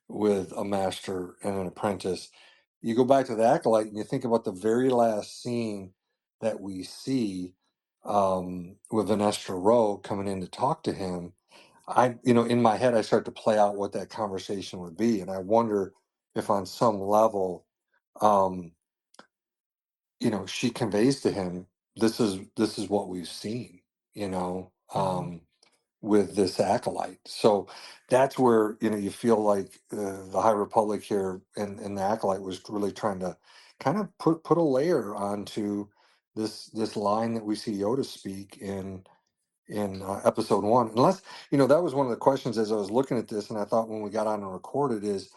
A: with a master and an apprentice? You go back to the Acolyte and you think about the very last scene that we see with Vanestra Rowe coming in to talk to him. In my head, I start to play out what that conversation would be, and I wonder if, on some level, um, she conveys to him, this is what we've seen, with this acolyte. So that's where you feel like the High Republic here and the acolyte was really trying to kind of put a layer onto this line that we see Yoda speak in episode 1. Unless, that was one of the questions as I was looking at this, and I thought when we got on and recorded is,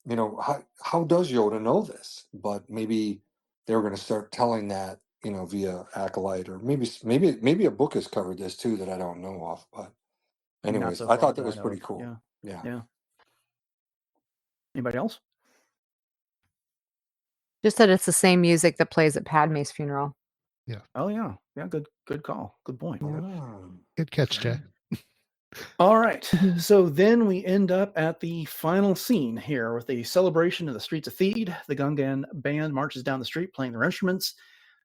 A: how does Yoda know this? But maybe they were going to start telling that, via Acolyte, or maybe a book has covered this too that I don't know of. But anyways,
C: so
A: I
C: far
A: thought
C: that
A: that
C: I
A: was
C: know
A: pretty
C: of.
A: cool. Yeah.
C: Anybody else?
E: Just that it's the same music that plays at Padme's funeral.
D: Yeah.
C: Oh yeah. Good call. Good point.
D: Good catch, Jay.
C: All right. So then we end up at the final scene here with a celebration in the streets of Theed. The Gungan band marches down the street playing their instruments.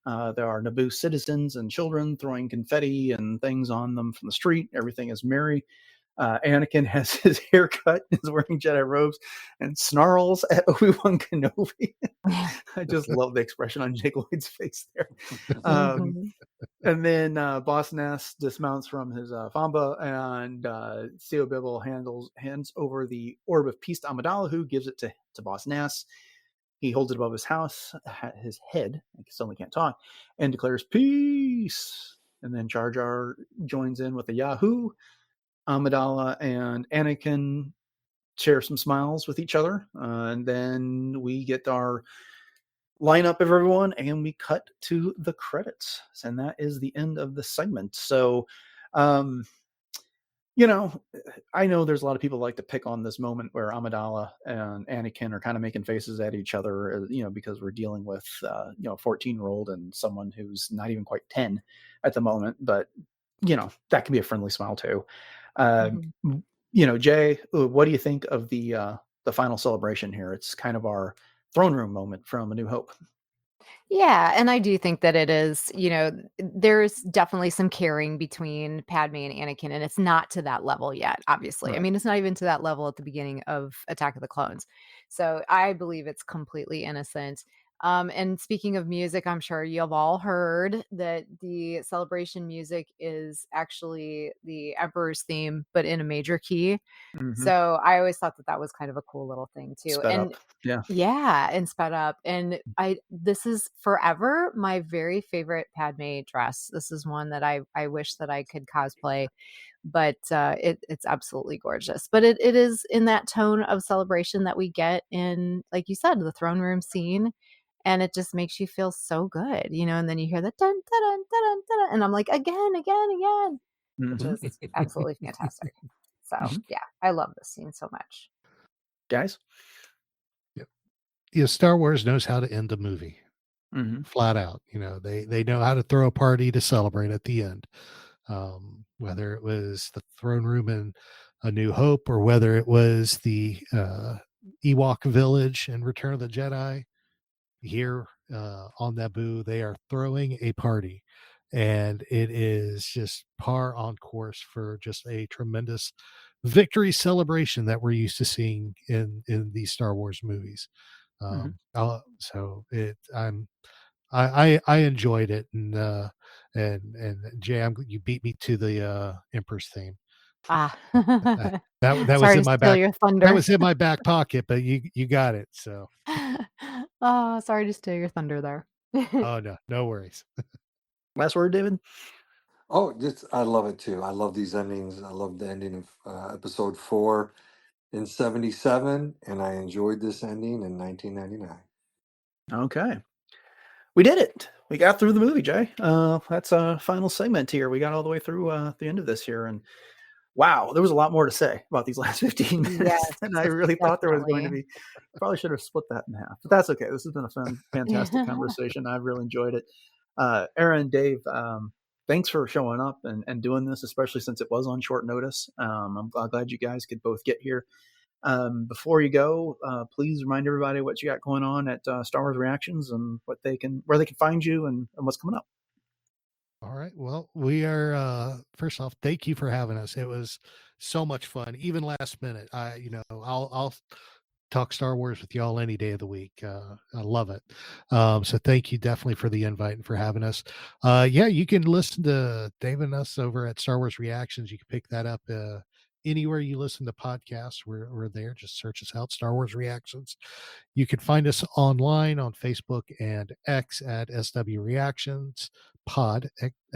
C: There are Naboo citizens and children throwing confetti and things on them from the street. Everything is merry. Anakin has his hair cut, is wearing Jedi robes, and snarls at Obi-Wan Kenobi. I just love the expression on Jake Lloyd's face there. And then Boss Nass dismounts from his Famba, and Theo Bibble hands over the Orb of Peace to Amidala, who gives it to Boss Nass. He holds it above his head, I suddenly can't talk, and declares peace. And then Jar Jar joins in with a Yahoo. Amidala and Anakin share some smiles with each other. And then we get our lineup of everyone and we cut to the credits. And that is the end of the segment. So, I know there's a lot of people like to pick on this moment where Amidala and Anakin are kind of making faces at each other, because we're dealing with, a 14-year-old and someone who's not even quite 10 at the moment. But, that can be a friendly smile too. Jay, what do you think of the final celebration here? It's kind of our throne room moment from A New Hope.
E: Yeah, and I do think that it is, there's definitely some caring between Padme and Anakin, and it's not to that level yet, obviously.
C: Right.
E: I mean, it's not even to that level at the beginning of Attack of the Clones. So I believe it's completely innocent. And speaking of music, I'm sure you've all heard that the celebration music is actually the Emperor's theme, but in a major key. So I always thought that was kind of a cool little thing too.
C: Sped up.
E: Yeah, and sped up. And this is forever my very favorite Padme dress. This is one that I wish that I could cosplay, but it's absolutely gorgeous. But it is in that tone of celebration that we get in, like you said, the throne room scene. And it just makes you feel so good, and then you hear the dun, dun, dun, dun, dun, and I'm like, again, just absolutely fantastic. So yeah, I love this scene so much.
C: Guys?
D: Star Wars knows how to end a movie. Flat out. They know how to throw a party to celebrate at the end. Whether it was the throne room in A New Hope, or whether it was the Ewok village in Return of the Jedi, here on Naboo, they are throwing a party, and it is just par on course for just a tremendous victory celebration that we're used to seeing in these Star Wars movies. So I enjoyed it, and Jay, you beat me to the Emperor's theme. That was in my back.
E: Your thunder.
D: That was in my back pocket, but you got it. So,
E: oh, sorry to steal your thunder there.
D: Oh no worries.
C: Last word, David.
A: Oh, I love it too. I love these endings. I love the ending of episode 4 in 77, and I enjoyed this ending in 1999.
C: Okay. We did it. We got through the movie, Jay. That's a final segment here. We got all the way through the end of this here. And wow, there was a lot more to say about these last 15 minutes
E: Yes,
C: than I really thought there was going to
E: definitely.
C: be. Probably should have split that in half, but that's okay. This has been a fantastic conversation. I've really enjoyed it. Aaron, Dave, thanks for showing up and doing this, especially since it was on short notice. I'm glad you guys could both get here. Before you go, please remind everybody what you got going on at Star Wars Reactions and where they can find you and what's coming up.
D: All right. Well, we are first off, thank you for having us. It was so much fun, even last minute. I'll talk Star Wars with y'all any day of the week. I love it. So thank you definitely for the invite and for having us. Yeah, you can listen to Dave and us over at Star Wars Reactions. You can pick that up anywhere you listen to podcasts. We're there. Just search us out, Star Wars Reactions. You can find us online on Facebook and X at SW Reactions Pod,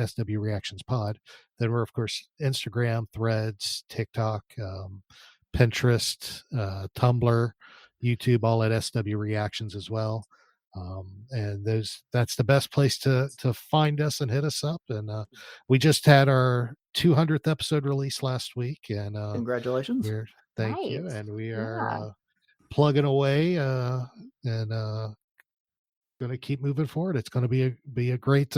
D: SW Reactions Pod. Then we're, of course, Instagram, Threads, TikTok, Pinterest, Tumblr, YouTube, all at SW Reactions as well. And that's the best place to find us and hit us up. And we just had our 200th episode release last week, and
C: Congratulations.
D: thank you.
E: Nice.
D: And we
E: Yeah.
D: are plugging away and going to keep moving forward. It's going to be a great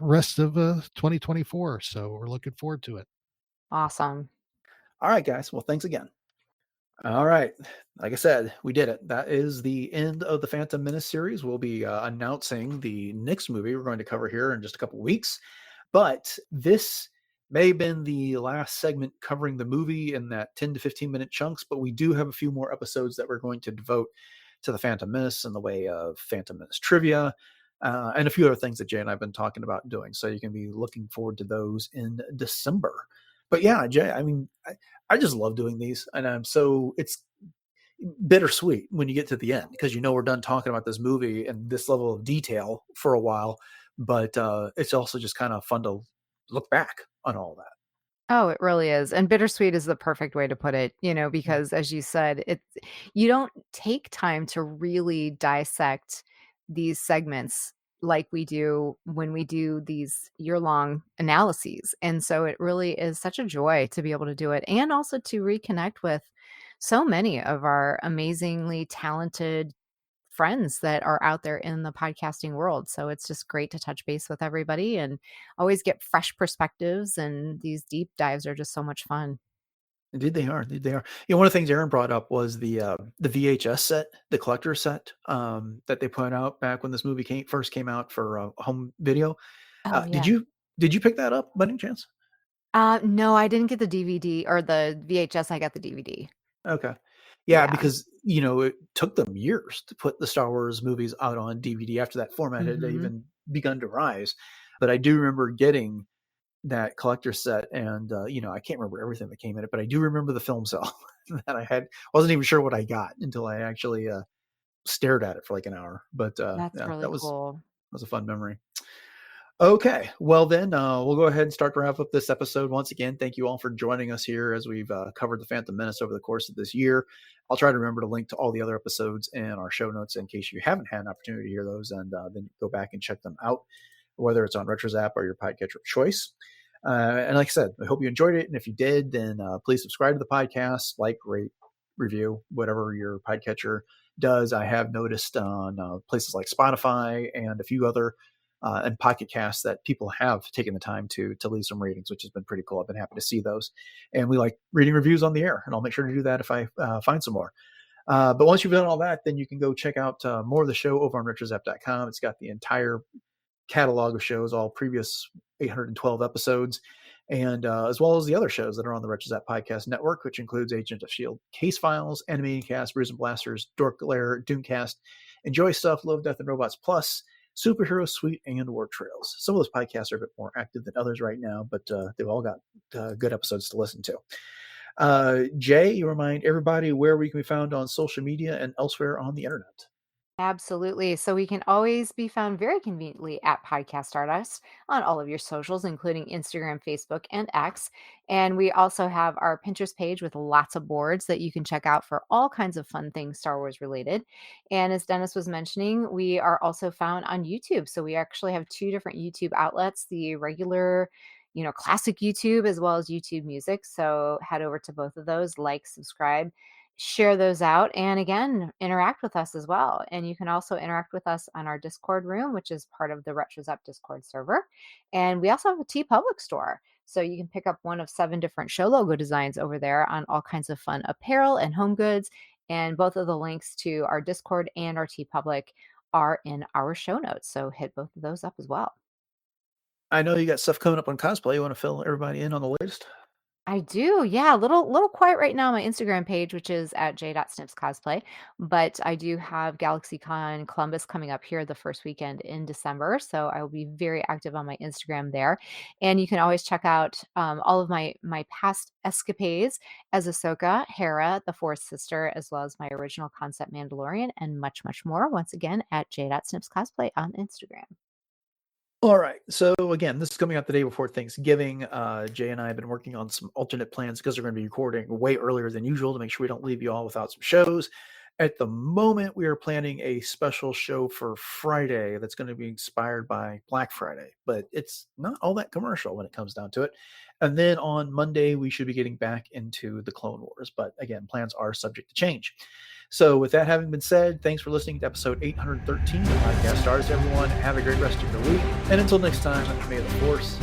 D: rest of 2024. So we're looking forward to it.
E: Awesome.
C: All right, guys. Well, thanks again. All right. Like I said, we did it. That is the end of the Phantom Menace series. We'll be announcing the next movie we're going to cover here in just a couple weeks. But this may have been the last segment covering the movie in that 10 to 15 minute chunks, but we do have a few more episodes that we're going to devote to the Phantom Menace in the way of Phantom Menace trivia and a few other things that Jay and I have been talking about doing. So you can be looking forward to those in December. But yeah, Jay, I mean, I just love doing these, and it's bittersweet when you get to the end because we're done talking about this movie and this level of detail for a while, but it's also just kind of fun to look back on all that.
E: Oh, it really is. And bittersweet is the perfect way to put it, because as you said, you don't take time to really dissect these segments like we do when we do these year-long analyses. And so it really is such a joy to be able to do it and also to reconnect with so many of our amazingly talented friends that are out there in the podcasting world. So it's just great to touch base with everybody and always get fresh perspectives. And these deep dives are just so much fun.
C: Indeed, they are. One of the things Aaron brought up was the VHS set, the collector set that they put out back when this movie first came out for home video.
E: Oh,
C: Did
E: yeah.
C: you pick that up by any chance?
E: No, I didn't get the DVD or the VHS. I got the DVD.
C: Okay. Yeah,
E: Yeah.
C: because it took them years to put the Star Wars movies out on DVD after that format had
E: Mhm.
C: even begun to rise. But I do remember getting that collector set, and I can't remember everything that came in it, but I do remember the film cell that I had. Wasn't even sure what I got until I actually stared at it for like an hour. But
E: That's
C: yeah,
E: really cool.
C: that was a fun memory. Okay, well then we'll go ahead and start to wrap up this episode. Once again, thank you all for joining us here as we've covered the Phantom Menace over the course of this year. I'll try to remember to link to all the other episodes in our show notes in case you haven't had an opportunity to hear those, and then go back and check them out, whether it's on Retro's app or your podcatcher of choice. And like I said, I hope you enjoyed it. And if you did, then please subscribe to the podcast, like, rate, review, whatever your podcatcher does. I have noticed on places like Spotify and a few other and Pocket Casts that people have taken the time to leave some ratings, which has been pretty cool. I've been happy to see those. And we like reading reviews on the air, and I'll make sure to do that if I find some more. But once you've done all that, then you can go check out more of the show over on retrozapp.com. It's got the entire catalog of shows, all previous 812 episodes, and as well as the other shows that are on the RetroZap Podcast Network, which includes Agent of S.H.I.E.L.D. Case Files, Animating Cast, Brews and Blasters, Dork Lair, Doomcast, Enjoy Stuff, Love, Death, and Robots Plus, Superhero Suite, and War Trails. Some of those podcasts are a bit more active than others right now, but they've all got good episodes to listen to. Jay, you remind everybody where we can be found on social media and elsewhere on the internet.
E: Absolutely. So we can always be found very conveniently at Podcast Stardust on all of your socials, including Instagram, Facebook, and X. And we also have our Pinterest page with lots of boards that you can check out for all kinds of fun things Star Wars related. And as Dennis was mentioning, we are also found on YouTube. So we actually have two different YouTube outlets, the regular, classic YouTube as well as YouTube Music. So head over to both of those, like, subscribe, share those out, and again interact with us as well. And you can also interact with us on our Discord room, which is part of the Retros Up Discord server. And we also have a TeePublic store, so you can pick up one of 7 different show logo designs over there on all kinds of fun apparel and home goods. And both of the links to our Discord and our TeePublic are in our show notes, so hit both of those up as well.
C: I know you got stuff coming up on cosplay. You want to fill everybody in on the latest?
E: I do, yeah. A little quiet right now on my Instagram page, which is at j.snipscosplay. But I do have GalaxyCon Columbus coming up here the first weekend in December, so I will be very active on my Instagram there. And you can always check out all of my past escapades as Ahsoka, Hera, the Fourth Sister, as well as my original concept Mandalorian, and much, much more. Once again, at j.snipscosplay on Instagram.
C: All right. So again, this is coming out the day before Thanksgiving. Jay and I have been working on some alternate plans because we're going to be recording way earlier than usual to make sure we don't leave you all without some shows. At the moment, we are planning a special show for Friday that's going to be inspired by Black Friday, but it's not all that commercial when it comes down to it. And then on Monday, we should be getting back into the Clone Wars. But again, plans are subject to change. So with that having been said, thanks for listening to episode 813 of Podcast Stars, everyone. Have a great rest of your week. And until next time, may the Force